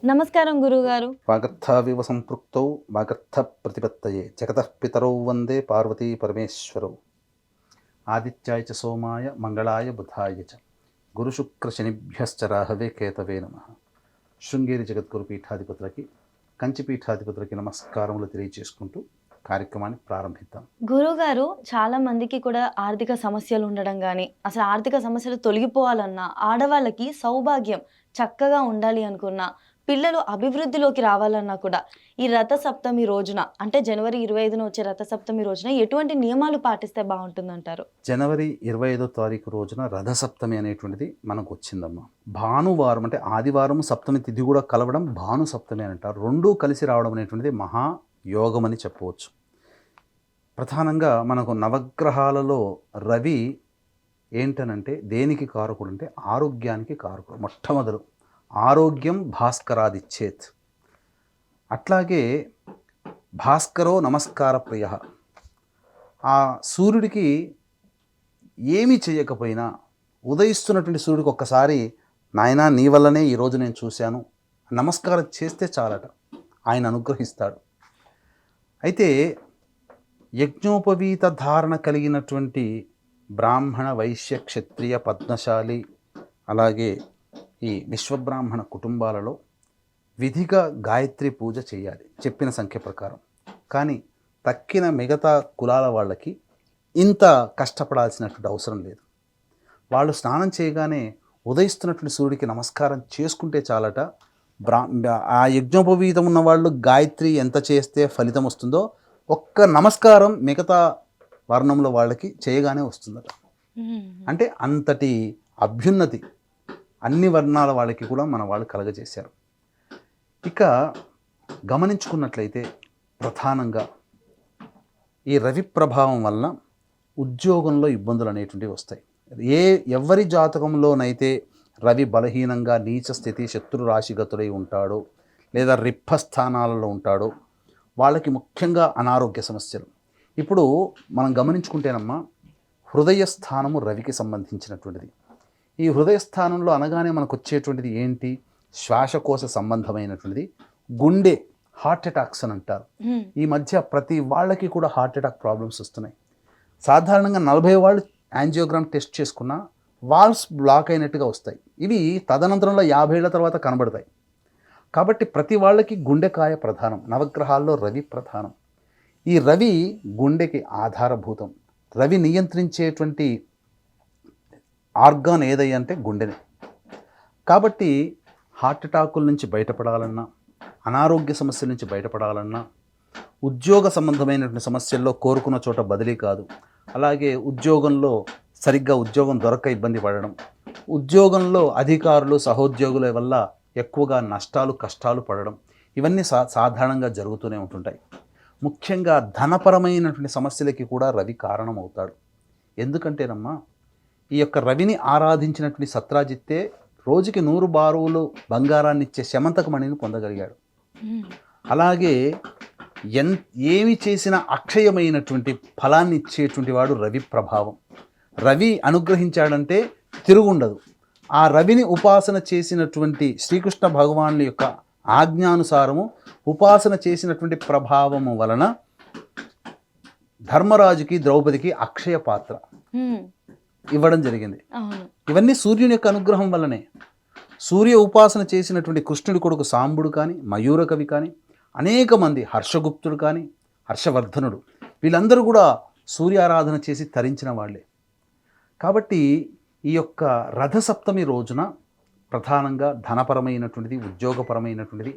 నమస్కారం గురువుగారు. వాగర్థావివ సంపృక్తౌ వాగర్థ ప్రతిపత్తయే జగతః పితరౌ వందే పార్వతీ పరమేశ్వరౌ. ఆదిత్యాయ చ సోమాయ మంగళాయ బుధాయ చ గురుశుక్రశనిభ్యశ్చ రాహవే కేతవే నమః. శృంగేరి జగద్గురు పీఠాధిపతులకి, కంచి పీఠాధిపతులకి నమస్కారములు తెలియచేసుకుంటూ కార్యక్రమాన్ని ప్రారంభిద్దాం. గురువుగారు, చాలా మందికి కూడా ఆర్థిక సమస్యలు ఉండడం గాని, అసలు ఆర్థిక సమస్యలు తొలగిపోవాలన్నా, ఆడవాళ్ళకి సౌభాగ్యం చక్కగా ఉండాలి అనుకున్నా, పిల్లలు అభివృద్ధిలోకి రావాలన్నా కూడా ఈ రథ సప్తమి రోజున, అంటే జనవరి 25న వచ్చే రథ సప్తమి రోజున ఎటువంటి నియమాలు పాటిస్తే బాగుంటుందంటారు? జనవరి 25వ తారీఖు రోజున రథసప్తమి అనేటువంటిది మనకు వచ్చిందమ్మా. భానువారం అంటే ఆదివారం సప్తమి తిథి కూడా కలవడం భాను సప్తమి అని అంటారు. రెండూ కలిసి రావడం అనేటువంటిది మహాయోగం అని చెప్పవచ్చు. ప్రధానంగా మనకు నవగ్రహాలలో రవి ఏంటనంటే దేనికి కారకుడు అంటే ఆరోగ్యానికి కారకుడు. మొట్టమొదలు ఆరోగ్యం భాస్కరాదిచ్చేత్. అట్లాగే భాస్కరో నమస్కార ప్రియ. ఆ సూర్యుడికి ఏమీ చేయకపోయినా ఉదయిస్తున్నటువంటి సూర్యుడికి ఒక్కసారి నాయనా నీ వల్లనే ఈరోజు నేను చూశాను నమస్కారం చేస్తే చాలట, ఆయన అనుగ్రహిస్తాడు. అయితే యజ్ఞోపవీత ధారణ కలిగినటువంటి బ్రాహ్మణ వైశ్య క్షత్రియ పద్మశాలి అలాగే ఈ విశ్వబ్రాహ్మణ కుటుంబాలలో విధిగా గాయత్రి పూజ చేయాలి చెప్పిన సంఖ్య ప్రకారం. కానీ తక్కిన మిగతా కులాల వాళ్ళకి ఇంత కష్టపడాల్సినటువంటి అవసరం లేదు. వాళ్ళు స్నానం చేయగానే ఉదయిస్తున్నటువంటి సూర్యుడికి నమస్కారం చేసుకుంటే చాలట. ఆ యజ్ఞోపవీతం ఉన్న వాళ్ళు గాయత్రి ఎంత చేస్తే ఫలితం వస్తుందో ఒక్క నమస్కారం మిగతా వర్ణంలో వాళ్ళకి చేయగానే వస్తుందట. అంటే అంతటి అభ్యున్నతి అన్ని వర్ణాల వాళ్ళకి కూడా మన వాళ్ళు కలగజేశారు. ఇక గమనించుకున్నట్లయితే ప్రధానంగా ఈ రవి ప్రభావం వలన ఉద్యోగంలో ఇబ్బందులు అనేటువంటివి వస్తాయి. ఎవరి జాతకంలోనైతే రవి బలహీనంగా నీచ స్థితి శత్రు రాశిగతుడై ఉంటాడో లేదా రిప్ప స్థానాలలో ఉంటాడో వాళ్ళకి ముఖ్యంగా అనారోగ్య సమస్యలు. ఇప్పుడు మనం గమనించుకుంటేనమ్మా, హృదయ స్థానము రవికి సంబంధించినటువంటిది. ఈ హృదయ స్థానంలో అనగానే మనకు వచ్చేటువంటిది ఏంటి? శ్వాసకోశ సంబంధమైనటువంటిది. గుండె, హార్ట్ అటాక్స్ అని అంటారు. ఈ మధ్య ప్రతి వాళ్ళకి కూడా హార్ట్ అటాక్ ప్రాబ్లమ్స్ వస్తున్నాయి. సాధారణంగా 40 వాళ్ళు యాంజియోగ్రామ్ టెస్ట్ చేసుకున్నా వాల్వ్స్ బ్లాక్ అయినట్టుగా వస్తాయి. ఇవి తదనంతరంలో 50 ఏళ్ల తర్వాత కనబడతాయి. కాబట్టి ప్రతి వాళ్ళకి గుండెకాయ ప్రధానం. నవగ్రహాల్లో రవి ప్రధానం. ఈ రవి గుండెకి ఆధారభూతం. రవి నియంత్రించేటువంటి ఆర్గాన్ ఏదయ్యా అంటే గుండెనే. కాబట్టి హార్ట్ అటాకుల నుంచి బయటపడాలన్నా, అనారోగ్య సమస్యల నుంచి బయటపడాలన్నా, ఉద్యోగ సంబంధమైనటువంటి సమస్యల్లో కోరుకున్న చోట బదిలీ కాదు, అలాగే ఉద్యోగంలో సరిగ్గా ఉద్యోగం దొరక్క ఇబ్బంది పడడం, ఉద్యోగంలో అధికారులు సహోద్యోగుల వల్ల ఎక్కువగా నష్టాలు కష్టాలు పడడం, ఇవన్నీ సాధారణంగా జరుగుతూనే ఉంటుంటాయి. ముఖ్యంగా ధనపరమైనటువంటి సమస్యలకి కూడా రవి కారణమవుతాడు. ఎందుకంటేనమ్మా, ఈ యొక్క రవిని ఆరాధించినటువంటి సత్రాజిత్తే రోజుకి 100 బారువులు బంగారాన్ని ఇచ్చే శమంతక మణిని పొందగలిగాడు. అలాగే ఏమి చేసినా అక్షయమైనటువంటి ఫలాన్ని ఇచ్చేటువంటి వాడు రవి ప్రభావం. రవి అనుగ్రహించాడంటే తిరుగుండదు. ఆ రవిని ఉపాసన చేసినటువంటి శ్రీకృష్ణ భగవానుల యొక్క ఆజ్ఞానుసారము ఉపాసన చేసినటువంటి ప్రభావము వలన ధర్మరాజుకి ద్రౌపదికి అక్షయ పాత్ర ఇవ్వడం జరిగింది. ఇవన్నీ సూర్యుని యొక్క అనుగ్రహం వల్లనే. సూర్య ఉపాసన చేసినటువంటి కృష్ణుడి కొడుకు సాంబుడు కానీ, మయూర కవి కానీ, అనేక మంది, హర్షగుప్తుడు కానీ, హర్షవర్ధనుడు, వీళ్ళందరూ కూడా సూర్యారాధన చేసి తరించిన వాళ్ళే. కాబట్టి ఈ యొక్క రథసప్తమి రోజున ప్రధానంగా ధనపరమైనటువంటిది, ఉద్యోగపరమైనటువంటిది,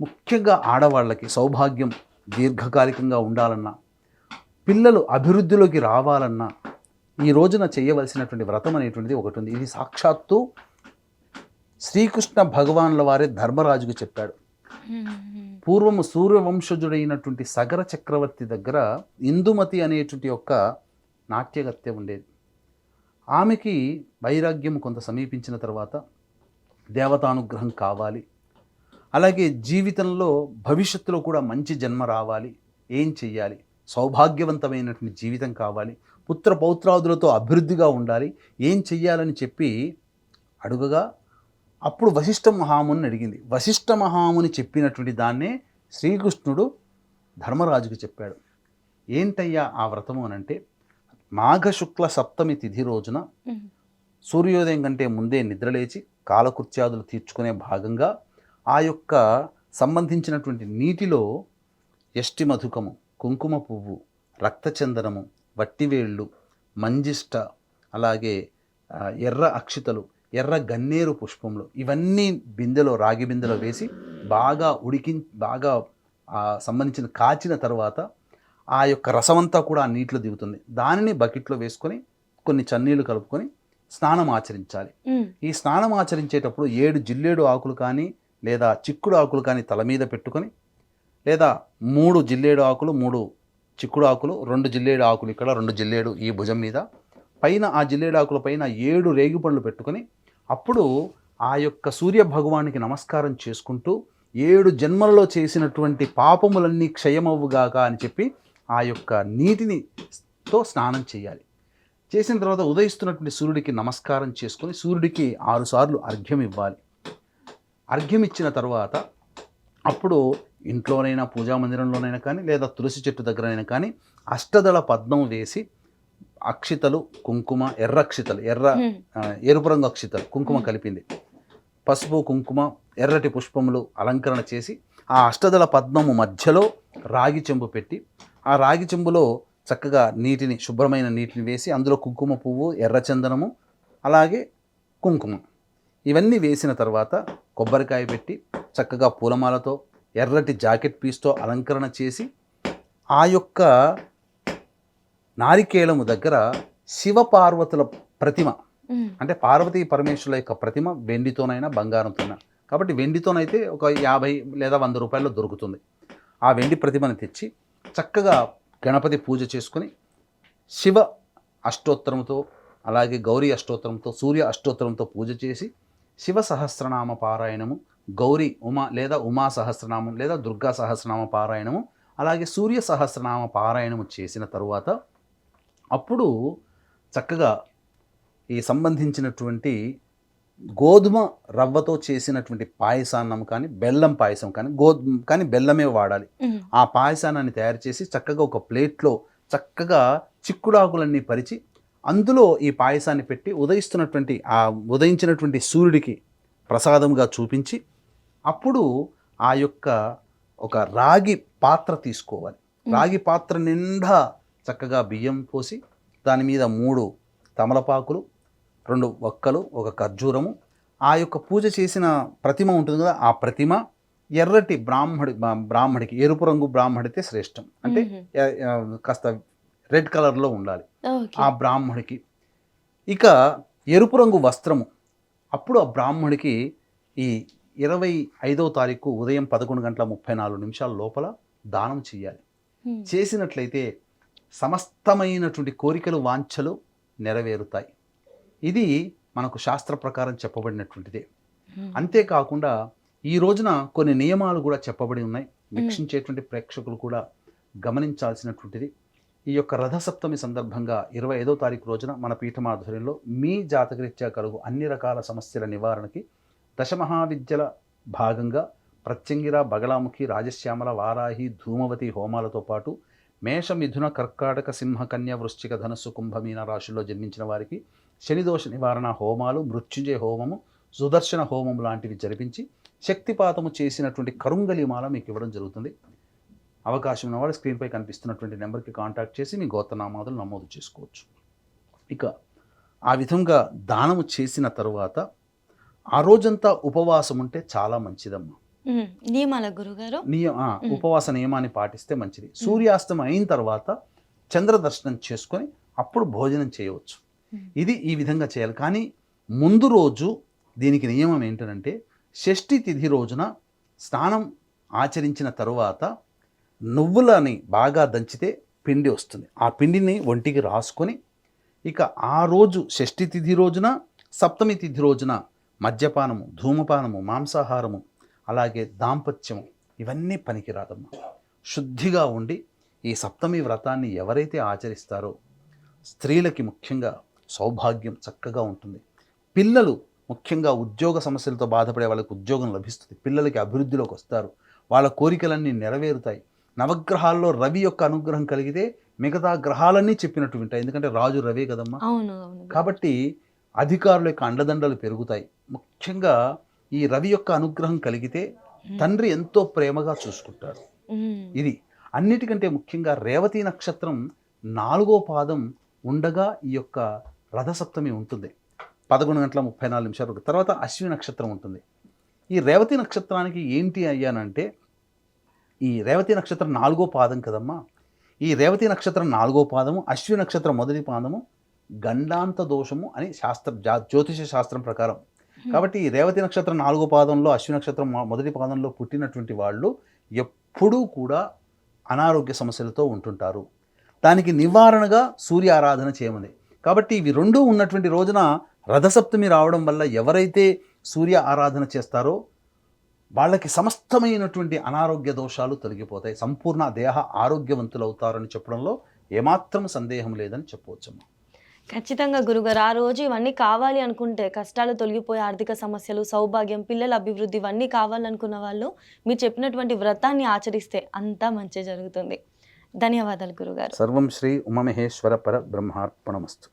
ముఖ్యంగా ఆడవాళ్ళకి సౌభాగ్యం దీర్ఘకాలికంగా ఉండాలన్నా, పిల్లలు అభివృద్ధిలోకి రావాలన్నా ఈ రోజున చేయవలసినటువంటి వ్రతం అనేటువంటిది ఒకటి ఉంది. ఇది సాక్షాత్తు శ్రీకృష్ణ భగవానుల వారే ధర్మరాజుకు చెప్పాడు. పూర్వము సూర్యవంశజుడైనటువంటి సగర చక్రవర్తి దగ్గర ఇందుమతి అనేటువంటి యొక్క నాట్యగత్తె ఉండేది. ఆమెకి వైరాగ్యం కొంత సమీపించిన తర్వాత దేవతానుగ్రహం కావాలి, అలాగే జీవితంలో భవిష్యత్తులో కూడా మంచి జన్మ రావాలి, ఏం చెయ్యాలి, సౌభాగ్యవంతమైనటువంటి జీవితం కావాలి, పుత్ర పౌత్రాదులతో అభివృద్ధిగా ఉండాలి, ఏం చెయ్యాలని చెప్పి అడుగగా అప్పుడు వశిష్ఠ మహాముని అడిగింది. వశిష్ఠ మహాముని చెప్పినటువంటి దాన్నే శ్రీకృష్ణుడు ధర్మరాజుకి చెప్పాడు. ఏంటయ్యా ఆ వ్రతము అనంటే, మాఘశుక్ల సప్తమి తిథి రోజున సూర్యోదయం కంటే ముందే నిద్రలేచి కాలకృత్యాదులు తీర్చుకునే భాగంగా ఆ యొక్క సంబంధించినటువంటి నీటిలో యష్టి మధుకము, కుంకుమ పువ్వు, రక్తచందనము, వట్టివేళ్ళు, మంజిష్ట, అలాగే ఎర్ర అక్షితలు, ఎర్ర గన్నేరు పుష్పములు ఇవన్నీ బిందెలో, రాగి బిందెలో వేసి బాగా బాగా సంబంధించిన కాచిన తర్వాత ఆ యొక్క రసమంతా కూడా ఆ నీటిలో దిగుతుంది. దానిని బకెట్లో వేసుకొని కొన్ని చన్నీళ్ళు కలుపుకొని స్నానం ఆచరించాలి. ఈ స్నానం ఆచరించేటప్పుడు 7 జిల్లేడు ఆకులు కానీ లేదా చిక్కుడు ఆకులు కానీ తల మీద పెట్టుకొని, లేదా 3 జిల్లేడు ఆకులు, 3 చిక్కుడు ఆకులు, 2 జిల్లేడు ఆకులు ఇక్కడ, 2 జిల్లేడు ఈ భుజం మీద, పైన ఆ జిల్లేడు ఆకుల పైన 7 రేగిపండ్లు పెట్టుకొని, అప్పుడు ఆ యొక్క సూర్య భగవానికి నమస్కారం చేసుకుంటూ 7 జన్మలలో చేసినటువంటి పాపములన్నీ క్షయమవుగాక అని చెప్పి ఆ యొక్క నీటితో స్నానం చేయాలి. చేసిన తర్వాత ఉదయిస్తున్నటువంటి సూర్యుడికి నమస్కారం చేసుకొని సూర్యుడికి 6 సార్లు అర్ఘ్యం ఇవ్వాలి. అర్ఘ్యం ఇచ్చిన తర్వాత అప్పుడు ఇంట్లోనైనా పూజా మందిరంలోనైనా కానీ లేదా తులసి చెట్టు దగ్గరైనా కానీ అష్టదళ పద్మం వేసి అక్షితలు, కుంకుమ, ఎర్ర అక్షితలు, ఎరుపు రంగు అక్షితలు, కుంకుమ కలిపింది, పసుపు, కుంకుమ, ఎర్రటి పుష్పములు అలంకరణ చేసి ఆ అష్టదళ పద్మము మధ్యలో రాగి చెంబు పెట్టి ఆ రాగి చెంబులో చక్కగా నీటిని, శుభ్రమైన నీటిని వేసి అందులో కుంకుమ పువ్వు, ఎర్రచందనము, అలాగే కుంకుమ ఇవన్నీ వేసిన తర్వాత కొబ్బరికాయ పెట్టి చక్కగా పూలమాలతో ఎర్రటి జాకెట్ పీస్తో అలంకరణ చేసి ఆ యొక్క నారికేళము దగ్గర శివపార్వతుల ప్రతిమ, అంటే పార్వతీ పరమేశ్వరుల యొక్క ప్రతిమ వెండితోనైనా బంగారంతోనైనా, కాబట్టి వెండితోనైతే ఒక 50 లేదా 100 రూపాయల్లో దొరుకుతుంది. ఆ వెండి ప్రతిమను తెచ్చి చక్కగా గణపతి పూజ చేసుకొని శివ అష్టోత్తరంతో, అలాగే గౌరీ అష్టోత్తరంతో, సూర్య అష్టోత్తరంతో పూజ చేసి శివ సహస్రనామ పారాయణము, గౌరీ లేదా ఉమా సహస్రనామం లేదా దుర్గా సహస్రనామ పారాయణము, అలాగే సూర్య సహస్రనామ పారాయణము చేసిన తరువాత అప్పుడు చక్కగా ఈ సంబంధించినటువంటి గోధుమ రవ్వతో చేసినటువంటి పాయసాన్నం కానీ, బెల్లం పాయసం కానీ బెల్లమే వాడాలి. ఆ పాయసాన్ని తయారు చేసి చక్కగా ఒక ప్లేట్లో చక్కగా చిక్కుడాకులన్నీ పరిచి అందులో ఈ పాయసాన్ని పెట్టి ఉదయించినటువంటి సూర్యుడికి ప్రసాదంగా చూపించి అప్పుడు ఆ యొక్క ఒక రాగి పాత్ర తీసుకోవాలి. రాగి పాత్ర నిండా చక్కగా బియ్యం పోసి దాని మీద 3 తమలపాకులు, 2 వక్కలు, 1 ఖర్జూరము, ఆ యొక్క పూజ చేసిన ప్రతిమ ఉంటుంది కదా, ఆ ప్రతిమ ఎర్రటి బ్రాహ్మడికి ఎరుపు రంగు బ్రాహ్మడితే శ్రేష్టం, అంటే కాస్త రెడ్ కలర్లో ఉండాలి ఆ బ్రాహ్మడికి. ఇక ఎరుపు రంగు వస్త్రము అప్పుడు ఆ బ్రాహ్మడికి ఈ 25వ తారీఖు ఉదయం 11:34 లోపల దానం చేయాలి. చేసినట్లయితే సమస్తమైనటువంటి కోరికలు, వాంఛలు నెరవేరుతాయి. ఇది మనకు శాస్త్ర ప్రకారం చెప్పబడినటువంటిదే. అంతేకాకుండా ఈ రోజున కొన్ని నియమాలు కూడా చెప్పబడి ఉన్నాయి, వీక్షించేటువంటి ప్రేక్షకులు కూడా గమనించాల్సినటువంటిది. ఈ యొక్క రథసప్తమి సందర్భంగా 25వ తారీఖు రోజున మన పీఠమాధ్వర్యంలో మీ జాతకరీత్యా కలుగు అన్ని రకాల సమస్యల నివారణకి దశమహావిద్యల భాగంగా ప్రత్యంగిర, బగళాముఖి, రాజశ్యామల, వారాహి, ధూమవతి హోమాలతో పాటు మేష, మిథున, కర్కాటక, సింహ, కన్య, వృశ్చిక, ధనుస్సు, కుంభ, మీన రాశుల్లో జన్మించిన వారికి శనిదోష నివారణ హోమాలు, మృత్యుంజయ హోమము, సుదర్శన హోమం లాంటివి జరిపించి శక్తిపాతము చేసినటువంటి కరుంగలిమాల మీకు ఇవ్వడం జరుగుతుంది. అవకాశం ఉన్నవాడు స్క్రీన్పై కనిపిస్తున్నటువంటి నెంబర్కి కాంటాక్ట్ చేసి మీ గోత్రనామాదులు నమోదు చేసుకోవచ్చు. ఇక ఆ విధంగా దానము చేసిన తరువాత ఆ రోజంతా ఉపవాసం ఉంటే చాలా మంచిదమ్మా. నియమాల గురుగారు ఉపవాస నియమాన్ని పాటిస్తే మంచిది. సూర్యాస్తం అయిన తర్వాత చంద్ర దర్శనం చేసుకొని అప్పుడు భోజనం చేయవచ్చు. ఇది ఈ విధంగా చేయాలి. కానీ ముందు రోజు దీనికి నియమం ఏంటంటే షష్ఠి తిథి రోజున స్నానం ఆచరించిన తరువాత నువ్వులని బాగా దంచితే పిండి వస్తుంది. ఆ పిండిని ఒంటికి రాసుకొని ఇక ఆ రోజు షష్ఠి తిథి రోజున, సప్తమి తిథి రోజున మద్యపానము, ధూమపానము, మాంసాహారము, అలాగే దాంపత్యము ఇవన్నీ పనికిరాదమ్మా. శుద్ధిగా ఉండి ఈ సప్తమి వ్రతాన్ని ఎవరైతే ఆచరిస్తారో స్త్రీలకి ముఖ్యంగా సౌభాగ్యం చక్కగా ఉంటుంది. పిల్లలు ముఖ్యంగా ఉద్యోగ సమస్యలతో బాధపడే వాళ్ళకి ఉద్యోగం లభిస్తుంది, పిల్లలకి అభివృద్ధిలోకి వస్తారు, వాళ్ళ కోరికలన్నీ నెరవేరుతాయి. నవగ్రహాల్లో రవి యొక్క అనుగ్రహం కలిగితే మిగతా గ్రహాలన్నీ చెప్పినట్టు వింటాయి, ఎందుకంటే రాజు రవే కదమ్మా. అవును. అవును. కాబట్టి అధికారుల యొక్క అండదండలు పెరుగుతాయి. ముఖ్యంగా ఈ రవి యొక్క అనుగ్రహం కలిగితే తండ్రి ఎంతో ప్రేమగా చూసుకుంటాడు. హ్మ్. ఇది అన్నిటికంటే ముఖ్యంగా రేవతి నక్షత్రం 4వ పాదం ఉండగా ఈ యొక్క రథసప్తమి ఉంటుంది 11:34 వరకు. తర్వాత అశ్విని నక్షత్రం ఉంటుంది. ఈ రేవతి నక్షత్రానికి ఏంటి అయ్యానంటే, ఈ రేవతి నక్షత్రం 4వ పాదం కదమ్మా. ఈ రేవతి నక్షత్రం 4వ పాదము, అశ్విని నక్షత్రం మొదటి పాదము గండాంత దోషము అని జ్యోతిష శాస్త్రం ప్రకారం. కాబట్టి ఈ రేవతి నక్షత్రం 4వ పాదంలో, అశ్విని నక్షత్రం మొదటి పాదంలో పుట్టినటువంటి వాళ్ళు ఎప్పుడూ కూడా అనారోగ్య సమస్యలతో ఉంటుంటారు. దానికి నివారణగా సూర్య ఆరాధన చేయమంది. కాబట్టి ఇవి రెండూ ఉన్నటువంటి రోజున రథసప్తమి రావడం వల్ల ఎవరైతే సూర్య ఆరాధన చేస్తారో వాళ్ళకి సమస్తమైనటువంటి అనారోగ్య దోషాలు తొలగిపోతాయి, సంపూర్ణ దేహ ఆరోగ్యవంతులు అవుతారని చెప్పడంలో ఏమాత్రం సందేహం లేదని చెప్పవచ్చమ్మా. ఖచ్చితంగా గురుగారు. ఆ రోజు ఇవన్నీ కావాలి అనుకుంటే, కష్టాలు తొలగిపోయే ఆర్థిక సమస్యలు, సౌభాగ్యం, పిల్లల అభివృద్ధి ఇవన్నీ కావాలనుకున్న వాళ్ళు మీరు చెప్పినటువంటి వ్రతాన్ని ఆచరిస్తే అంతా మంచి జరుగుతుంది. ధన్యవాదాలు గురుగారు. సర్వం శ్రీ ఉమామహేశ్వర పర బ్రహ్మార్పణమస్తు.